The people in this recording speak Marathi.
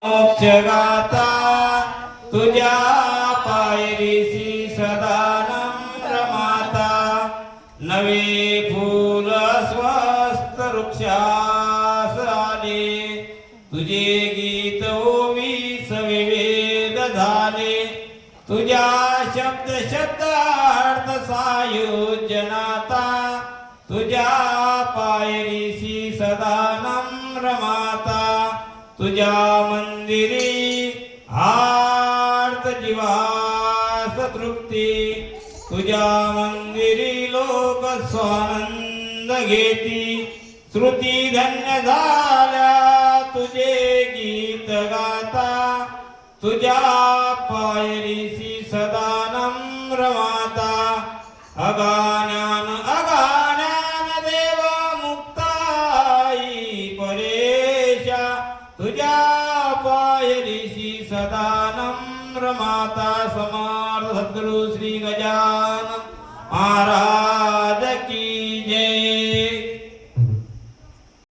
मोक्षगाता तुझ्या पायरीसी सदा नम्र माता नवे फूल स्वस्त वृक्षास आले तुझे गीत ओवीस विवेद झाले तुझ्या शब्द शब्दार्थ सायुज्यनाता तुझ्या पायरीसी सदा नम्र माता तुझ्या मंदिरी आर्त जीवास तृप्ती तुझ्या मंदिरी लोक स्वानंद घेती श्रुती धन्य झाल्या तुझे गीत गाता तुझ्या पायरीसी सदा नम्र माता अगाज्ञान अगाज्ञान देव मुक्ताई परेशा तुझ्या पायरीसी सदा नम्र माता समर्थ सद्गुरु श्री गजानन महाराज